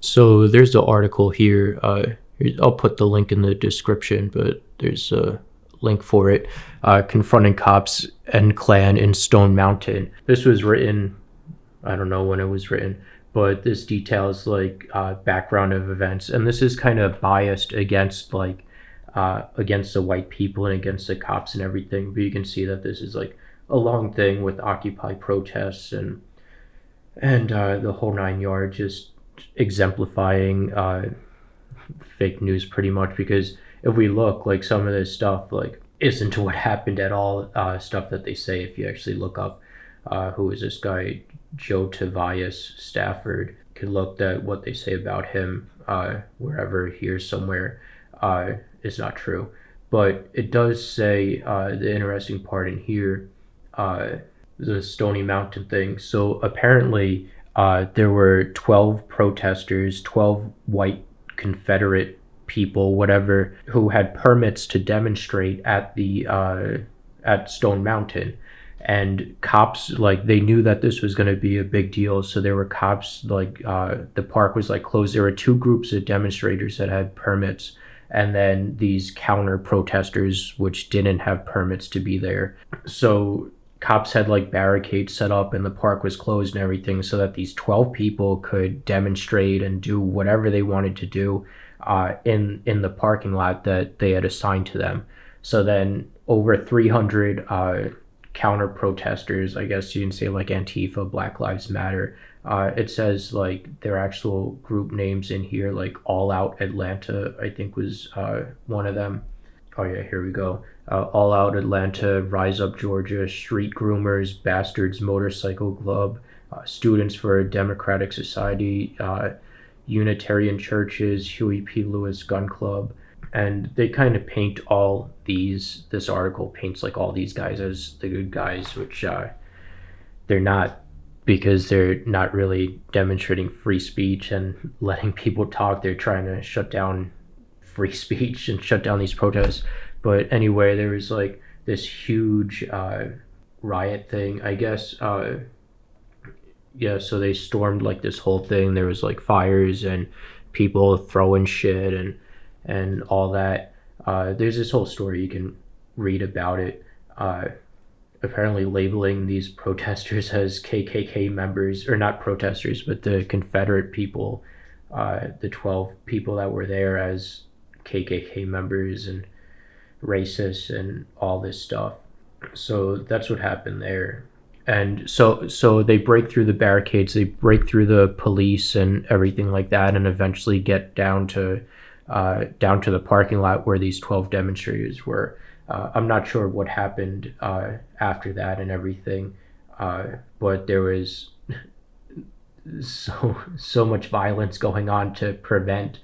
So there's the article here. I'll put the link in the description, but there's a link for it. Confronting cops and Klan in Stone Mountain. This was written, I don't know when it was written, but this details like background of events, and this is kind of biased against like against the white people and against the cops and everything. But you can see that this is like a long thing with Occupy protests and the whole nine yards, just exemplifying fake news pretty much. Because if we look, like some of this stuff like isn't what happened at all. Stuff that they say, if you actually look up who is this guy, Joe Tobias Stafford, could look at what they say about him wherever here somewhere is not true. But it does say the interesting part in here, the Stony Mountain thing. So apparently there were 12 protesters, 12 white Confederate people, whatever, who had permits to demonstrate at the at Stone Mountain. And cops, like, they knew that this was going to be a big deal, so there were cops, like, the park was like closed. There were two groups of demonstrators that had permits, and then these counter protesters which didn't have permits to be there. So cops had like barricades set up and the park was closed and everything, so that these 12 people could demonstrate and do whatever they wanted to do in the parking lot that they had assigned to them. So then over 300 counter protesters, I guess you can say, like Antifa, Black Lives Matter. It says like their actual group names in here, like All Out Atlanta, I think was one of them. Oh yeah, here we go. All Out Atlanta, Rise Up Georgia, Street Groomers, Bastards Motorcycle Club, Students for a Democratic Society, Unitarian Churches, Huey P. Lewis Gun Club. And they kind of paint all these, this article paints like all these guys as the good guys, which they're not, because they're not really demonstrating free speech and letting people talk. They're trying to shut down free speech and shut down these protests. But anyway, there was like this huge riot thing, I guess. Yeah, so they stormed like this whole thing. There was like fires and people throwing shit and all that. There's this whole story, you can read about it. Apparently labeling these protesters as KKK members, or not protesters, but the Confederate people, the 12 people that were there, as KKK members and racist and all this stuff. So that's what happened there. And so they break through the barricades, they break through the police and everything like that, and eventually get down to the parking lot where these 12 demonstrators were. I'm not sure what happened after that and everything, but there was so much violence going on to prevent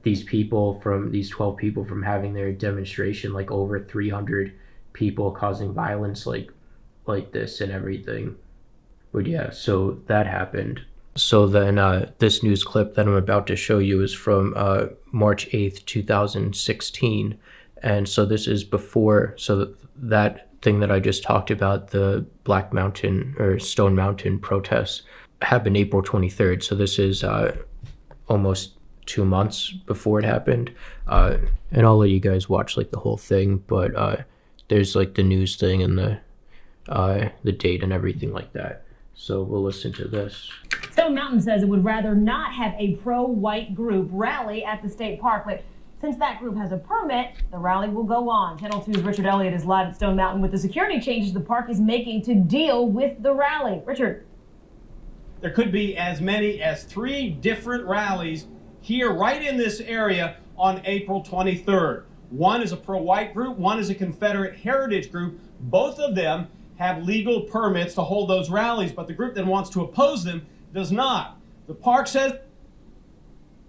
these 12 people from having their demonstration. Like over 300 people causing violence like this and everything. But yeah, so that happened. So then this news clip that I'm about to show you is from March 8th, 2016. And so this is before, so that thing that I just talked about, the Black Mountain or Stone Mountain protests, happened April 23rd. So this is almost 2 months before it happened. And I'll let you guys watch like the whole thing, but there's like the news thing and the date and everything like that. So we'll listen to this. Stone Mountain says it would rather not have a pro-white group rally at the state park, but since that group has a permit, the rally will go on. Channel 2's Richard Elliott is live at Stone Mountain with the security changes the park is making to deal with the rally. Richard. There could be as many as 3 different rallies here right in this area on April 23rd. One is a pro-white group, one is a Confederate heritage group. Both of them have legal permits to hold those rallies, but the group that wants to oppose them does not. The park says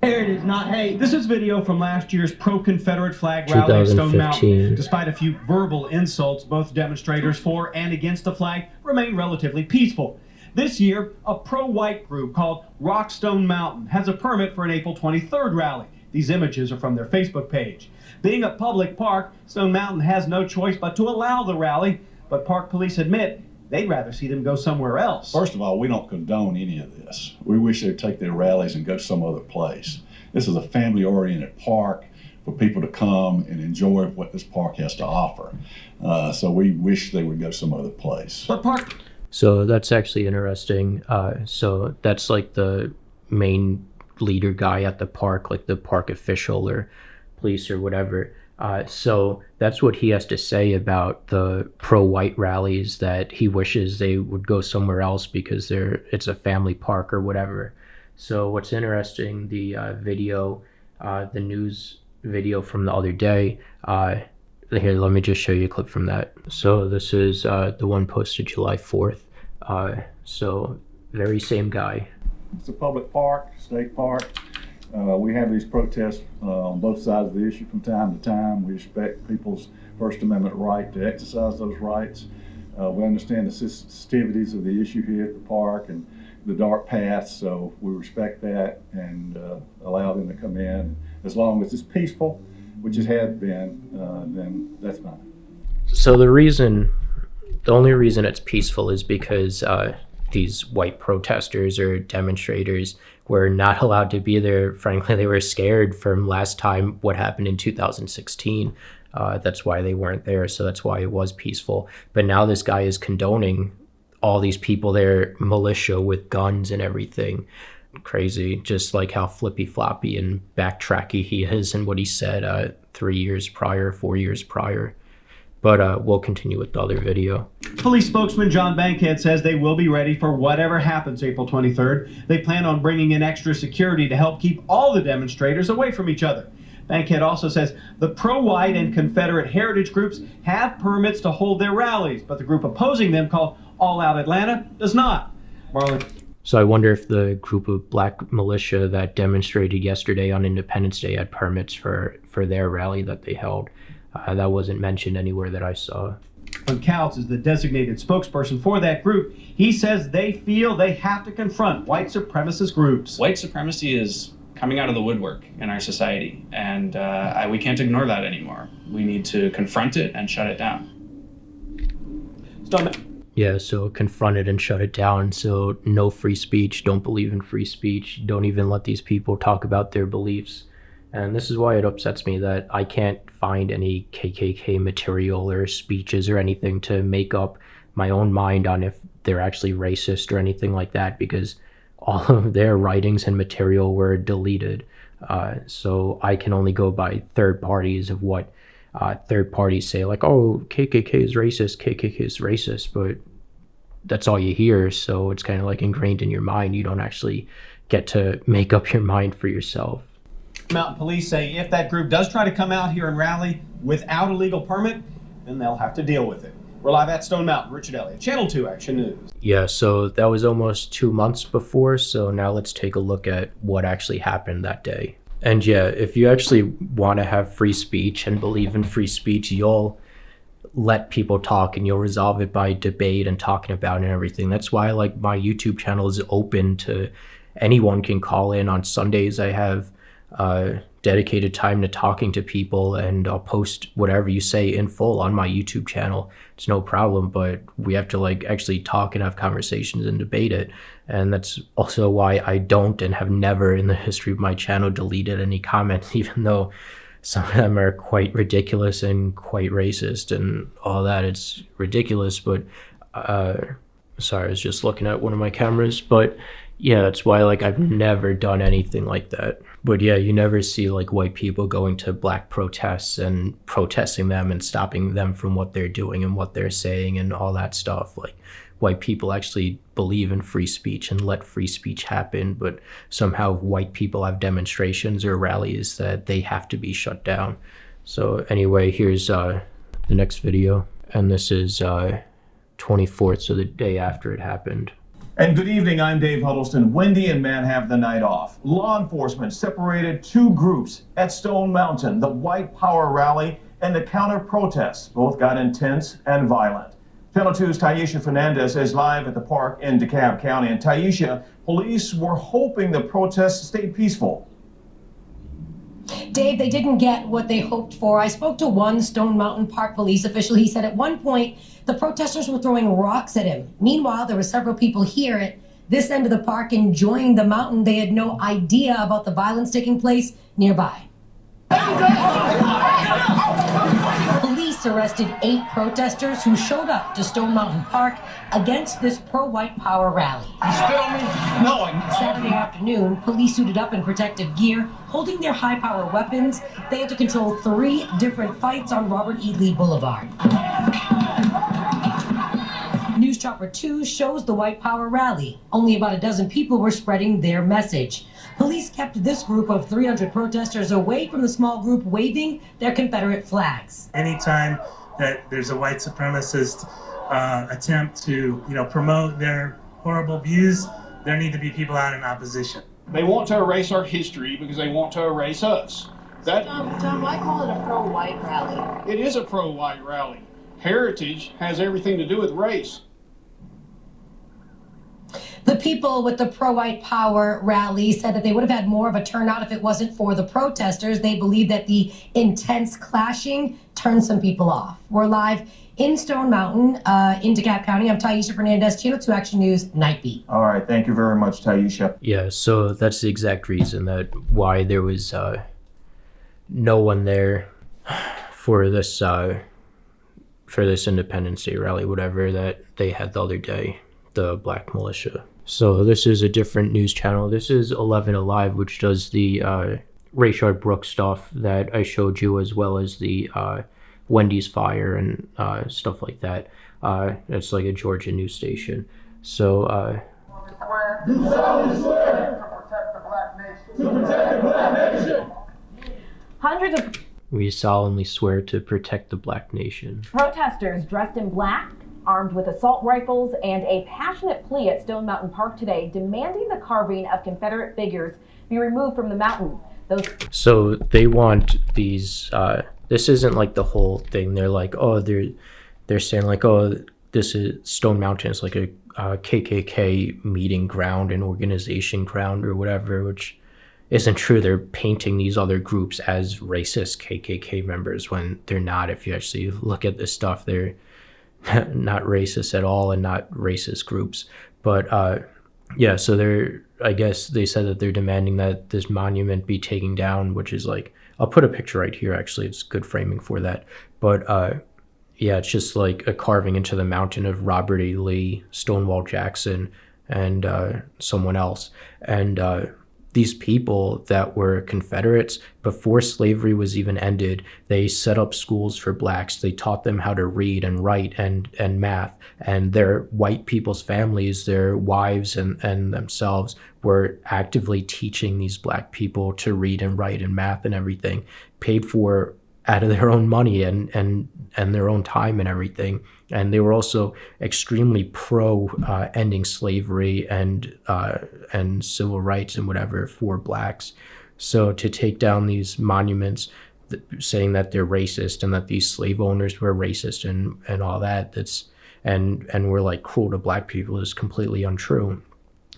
heritage, not hate. This is video from last year's pro-Confederate flag rally at Stone Mountain. Despite a few verbal insults, both demonstrators for and against the flag remain relatively peaceful. This year, a pro-white group called Rock Stone Mountain has a permit for an April 23rd rally. These images are from their Facebook page. Being a public park, Stone Mountain has no choice but to allow the rally, but park police admit they'd rather see them go somewhere else. First of all, we don't condone any of this. We wish they'd take their rallies and go some other place. This is a family-oriented park for people to come and enjoy what this park has to offer. So we wish they would go some other place. But park. So that's actually interesting. So that's like the main leader guy at the park, like the park official or police or whatever. So that's what he has to say about the pro-white rallies, that he wishes they would go somewhere else because it's a family park or whatever. So what's interesting, the video, the news video from the other day, here, let me just show you a clip from that. So this is the one posted July 4th. So very same guy. It's a public park, state park. We have these protests on both sides of the issue from time to time. We respect people's First Amendment right to exercise those rights. We understand the sensitivities of the issue here at the park and the dark paths, so we respect that and allow them to come in. As long as it's peaceful, which it has been, then that's fine. So the only reason it's peaceful is because these white protesters or demonstrators were not allowed to be there. Frankly, they were scared from last time what happened in 2016. That's why they weren't there. So that's why it was peaceful. But now this guy is condoning all these people there, militia with guns and everything. Crazy, just like how flippy floppy and backtracky he is and what he said 3 years prior, 4 years prior. But we'll continue with the other video. Police spokesman John Bankhead says they will be ready for whatever happens April 23rd. They plan on bringing in extra security to help keep all the demonstrators away from each other. Bankhead also says the pro-white and Confederate heritage groups have permits to hold their rallies, but the group opposing them, called All Out Atlanta, does not. Marlon. So I wonder if the group of black militia that demonstrated yesterday on Independence Day had permits for their rally that they held. That wasn't mentioned anywhere that I saw. Couts is the designated spokesperson for that group. He says they feel they have to confront white supremacist groups. White supremacy is coming out of the woodwork in our society, and we can't ignore that anymore. We need to confront it and shut it down. Yeah, so confront it and shut it down. So no free speech, don't believe in free speech, don't even let these people talk about their beliefs. And this is why it upsets me that I can't find any KKK material or speeches or anything to make up my own mind on if they're actually racist or anything like that, because all of their writings and material were deleted. So I can only go by third parties of what third parties say, like, oh, KKK is racist, but that's all you hear. So it's kind of like ingrained in your mind. You don't actually get to make up your mind for yourself. Mountain Police say if that group does try to come out here and rally without a legal permit, then they'll have to deal with it. We're live at Stone Mountain. Richard Elliott, Channel 2 Action News. Yeah, so that was almost 2 months before, so now let's take a look at what actually happened that day. And yeah, if you actually want to have free speech and believe in free speech, you'll let people talk and you'll resolve it by debate and talking about it and everything. That's why like my YouTube channel is open to anyone can call in. On Sundays I have dedicated time to talking to people, and I'll post whatever you say in full on my YouTube channel. It's no problem, but we have to like actually talk and have conversations and debate it. And that's also why I don't and have never in the history of my channel deleted any comments, even though some of them are quite ridiculous and quite racist and all that. It's ridiculous, but sorry, I was just looking at one of my cameras. But yeah, that's why like I've never done anything like that. But yeah, you never see like white people going to black protests and protesting them and stopping them from what they're doing and what they're saying and all that stuff. Like white people actually believe in free speech and let free speech happen, but somehow white people have demonstrations or rallies that they have to be shut down. So anyway, here's the next video, and this is 24th, so the day after it happened. And good evening, I'm Dave Huddleston. Wendy and Matt have the night off. Law enforcement separated two groups at Stone Mountain, the White Power Rally and the counter protests. Both got intense and violent. Channel 2's Taisha Fernandez is live at the park in DeKalb County. And Taisha, police were hoping the protests stayed peaceful. Dave, they didn't get what they hoped for. I spoke to one Stone Mountain Park police official. He said at one point the protesters were throwing rocks at him. Meanwhile, there were several people here at this end of the park enjoying the mountain. They had no idea about the violence taking place nearby. Police arrested 8 protesters who showed up to Stone Mountain Park against this pro-white power rally. You spit on me? No, Saturday afternoon, police suited up in protective gear, holding their high-power weapons. They had to control 3 different fights on Robert E. Lee Boulevard. News Chopper 2 shows the white power rally. Only about a dozen people were spreading their message. Police kept this group of 300 protesters away from the small group waving their Confederate flags. Anytime that there's a white supremacist attempt to, promote their horrible views, there need to be people out in opposition. They want to erase our history because they want to erase us. Tom, why call it a pro-white rally? It is a pro-white rally. Heritage has everything to do with race. The people with the pro-white power rally said that they would have had more of a turnout if it wasn't for the protesters. They believe that the intense clashing turned some people off. We're live in Stone Mountain, in DeKalb County. I'm Taisha Fernandez, Channel 2 Action News, Night Beat. All right, thank you very much, Taisha. Yeah, so that's the exact reason that why there was no one there for this Independence Day rally, whatever that they had the other day, the Black Militia. So this is a different news channel. This is 11 Alive, which does the Rayshard Brooks stuff that I showed you, as well as the Wendy's fire and stuff like that. It's like a Georgia news station. So You solemnly swear to protect the black nation. To protect the black nation. Hundreds of we solemnly swear to protect the black nation. protesters dressed in black, armed with assault rifles, and a passionate plea at Stone Mountain Park today demanding the carving of Confederate figures be removed from the mountain. So they want these, this isn't like the whole thing. They're like, oh, they're saying like, oh, this is Stone Mountain is like a KKK meeting ground and organization ground or whatever, which isn't true. They're painting these other groups as racist KKK members when they're not. If you actually look at this stuff, they're not racist at all and not racist groups. But yeah, so I guess they said that they're demanding that this monument be taken down, which is like, I'll put a picture right here, actually. It's good framing for that. But yeah, it's just like a carving into the mountain of Robert E. Lee, Stonewall Jackson, and someone else. And these people that were Confederates, before slavery was even ended, they set up schools for blacks. They taught them how to read and write and math. And their white people's families, their wives and themselves were actively teaching these black people to read and write and math and everything, paid for out of their own money and their own time and everything. And they were also extremely pro ending slavery and civil rights and whatever for blacks. So to take down these monuments saying that they're racist and that these slave owners were racist and all that, and we're like cruel to black people is completely untrue.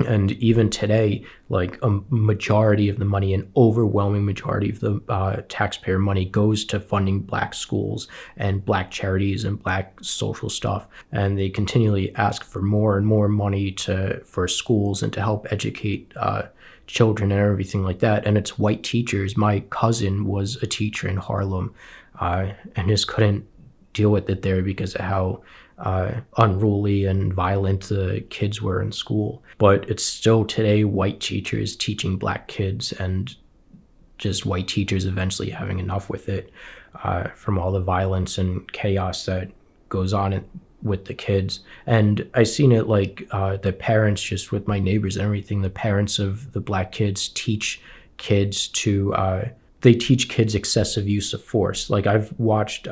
And even today, like a majority of the money, an overwhelming majority of the taxpayer money goes to funding black schools and black charities and black social stuff. And they continually ask for more and more money for schools and to help educate children and everything like that. And it's white teachers. My cousin was a teacher in Harlem and just couldn't deal with it there because of how unruly and violent the kids were in school. But it's still today white teachers teaching black kids, and just white teachers eventually having enough with it from all the violence and chaos that goes on with the kids. And I seen it like the parents, just with my neighbors and everything, the parents of the black kids teach kids to they teach kids excessive use of force. Like I've watched,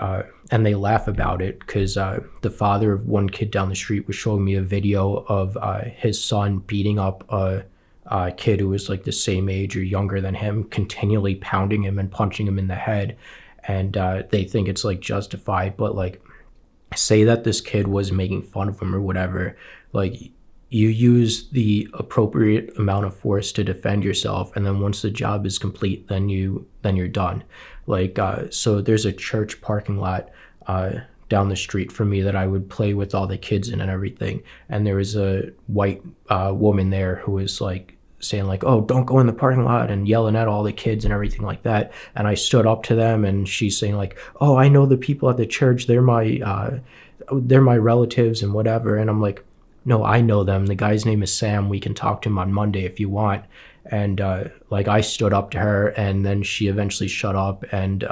and they laugh about it because the father of one kid down the street was showing me a video of his son beating up a kid who was like the same age or younger than him, continually pounding him and punching him in the head. And they think it's like justified, but like say that this kid was making fun of him or whatever, like you use the appropriate amount of force to defend yourself, and then once the job is complete, then you're done. Like so there's a church parking lot down the street from me that I would play with all the kids in and everything, and there was a white woman there who was like saying like, oh, don't go in the parking lot, and yelling at all the kids and everything like that. And I stood up to them, and she's saying like, oh, I know the people at the church, they're my relatives and whatever. And I'm like, no, I know them. The guy's name is Sam. We can talk to him on Monday if you want. And like I stood up to her, and then she eventually shut up and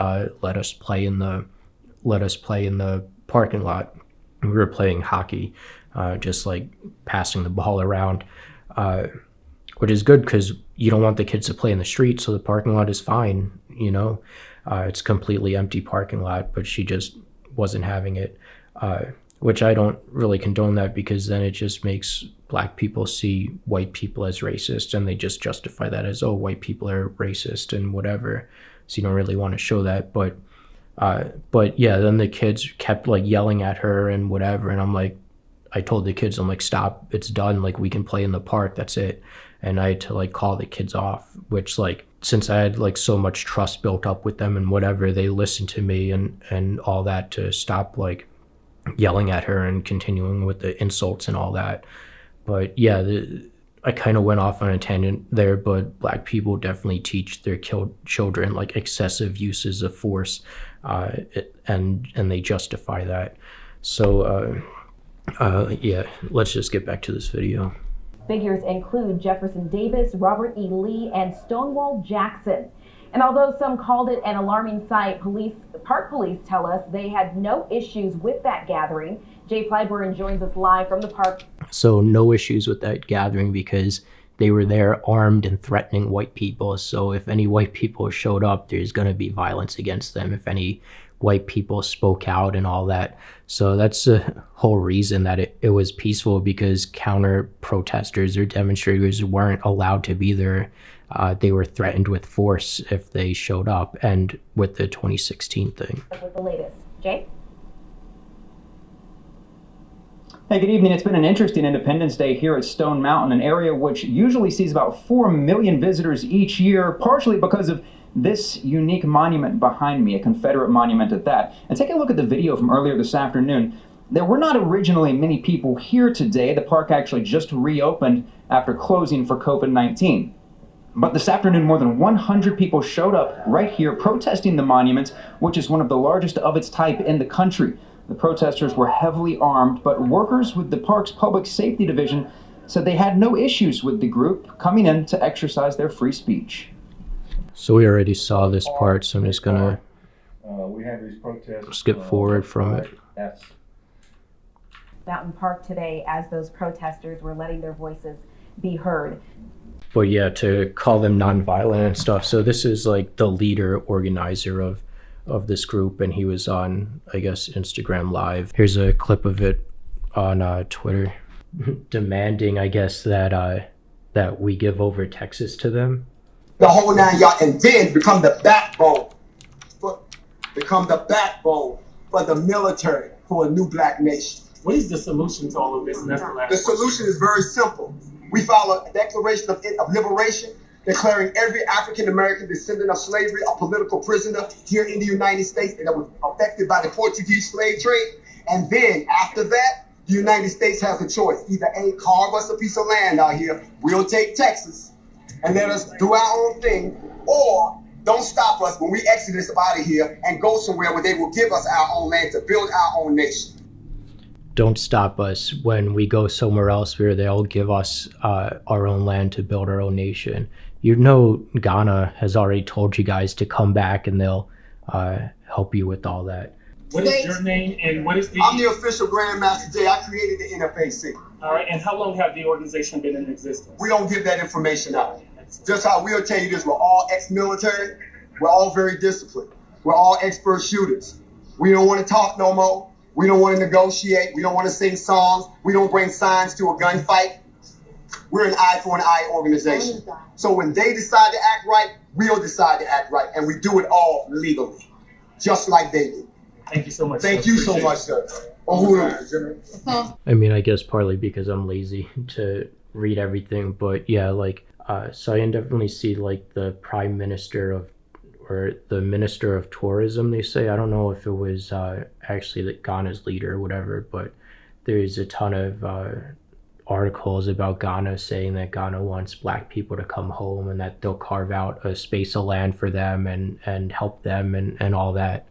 let us play in the parking lot. We were playing hockey, just like passing the ball around, which is good because you don't want the kids to play in the street, so the parking lot is fine, you know. It's completely empty parking lot, but she just wasn't having it. Which I don't really condone that, because then it just makes black people see white people as racist, and they just justify that as, oh, white people are racist and whatever. So you don't really want to show that. But yeah, then the kids kept like yelling at her and whatever. And I'm like, I told the kids, I'm like, stop, it's done. Like, we can play in the park, that's it. And I had to like call the kids off, which like, since I had like so much trust built up with them and whatever, they listened to me and all that to stop like yelling at her and continuing with the insults and all that. But yeah, I kind of went off on a tangent there, but black people definitely teach their children like excessive uses of force, and they justify that. So yeah, let's just get back to this video. Figures include Jefferson Davis, Robert E. Lee, and Stonewall Jackson. And although some called it an alarming sight, park police tell us they had no issues with that gathering. Jay Clyburn joins us live from the park. So no issues with that gathering because they were there armed and threatening white people. So if any white people showed up, there's going to be violence against them if any white people spoke out and all that. So that's the whole reason that it was peaceful, because counter protesters or demonstrators weren't allowed to be there. They were threatened with force if they showed up, and with the 2016 thing. With the latest. Jay? Hey, good evening. It's been an interesting Independence Day here at Stone Mountain, an area which usually sees about 4 million visitors each year, partially because of this unique monument behind me, a Confederate monument at that. And take a look at the video from earlier this afternoon. There were not originally many people here today. The park actually just reopened after closing for COVID-19. But this afternoon, more than 100 people showed up right here protesting the monument, which is one of the largest of its type in the country. The protesters were heavily armed, but workers with the park's public safety division said they had no issues with the group coming in to exercise their free speech. So we already saw this part, so I'm just gonna we have these protests, skip forward from it. Mountain Park today as those protesters were letting their voices be heard. But yeah, to call them nonviolent and stuff. So this is like the leader organizer of this group, and he was on, I guess, Instagram Live. Here's a clip of it on Twitter, demanding, I guess, that we give over Texas to them. The whole 9 yards, and then become the backbone for the military for a new black nation. What is the solution to all of this? And that's the last The solution is very simple. We file a Declaration of Liberation, declaring every African American descendant of slavery a political prisoner here in the United States, and that was affected by the Portuguese slave trade. And then after that, the United States has a choice: either A, carve us a piece of land out here, we'll take Texas and let us do our own thing, or don't stop us when we exodus out of here and go somewhere where they will give us our own land to build our own nation. Don't stop us when we go somewhere else where they'll give us our own land to build our own nation. You know, Ghana has already told you guys to come back, and they'll help you with all that. What is your name and what is the... I'm the official Grandmaster Jay. I created the NFAC. All right, and how long have the organization been in existence? We don't give that information out. Just how we'll tell you this, we're all ex-military. We're all very disciplined. We're all expert shooters. We don't want to talk no more. We don't want to negotiate. We don't want to sing songs. We don't bring signs to a gunfight. We're an eye for an eye organization. So when they decide to act right, we'll decide to act right. And we do it all legally, just like they do. Thank you so much. Thank you so much, sir. Or who? I mean, I guess partly because I'm lazy to read everything, but yeah, like, so I can definitely see like the prime minister of, or the minister of tourism, they say. I don't know if it was actually the Ghana's leader or whatever, but there's a ton of articles about Ghana saying that Ghana wants black people to come home and that they'll carve out a space of land for them and help them and all that.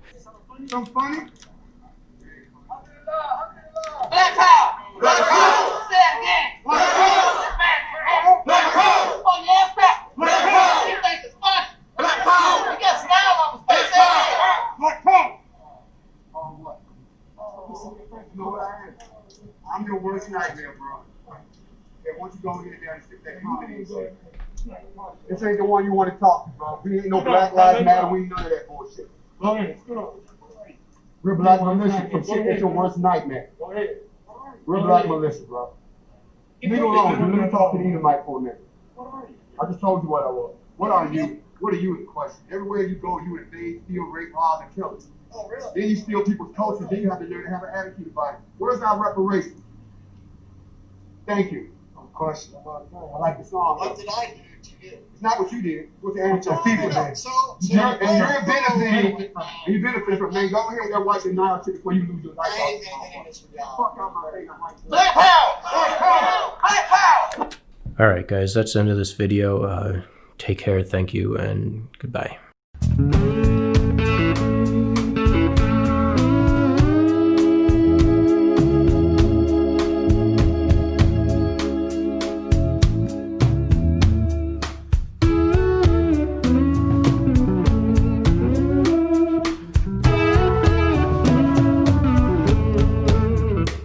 Something funny? Black power! Black power! Say it again! Black power! Black power! Oh, yeah, black! Black power! You think it's funny? Black power! You got style on the face. Say it again! Black power! Oh, what? You know what I am? I'm your worst nightmare, bro. Yeah, once you go in there and stick that comedy in shit. This ain't the one you want to talk to, bro. We ain't no Black Lives Matter. We ain't none of that bullshit. Go ahead. Real black militia from shit that's your worst nightmare. Go ahead. Real black militia, bro. Leave me alone, dude. Let me talk to the mic for a minute. I just told you what I was. What are you? What are you in question? Everywhere you go, you invade, steal, rape, rob, and kill. Oh, really? Then you steal people's culture. Then you have to learn to have an attitude about it. Where's our reparations? Thank you. Of course, I like the song. What did I do to you? It's not what you did. What the amateur people did. So You're benefiting. You benefit from man. Go ahead with that white and Nile ticket before you lose your life. Fuck out my face. Black power! Black power! Black power! All right, guys, that's the end of this video. Take care, thank you, and goodbye.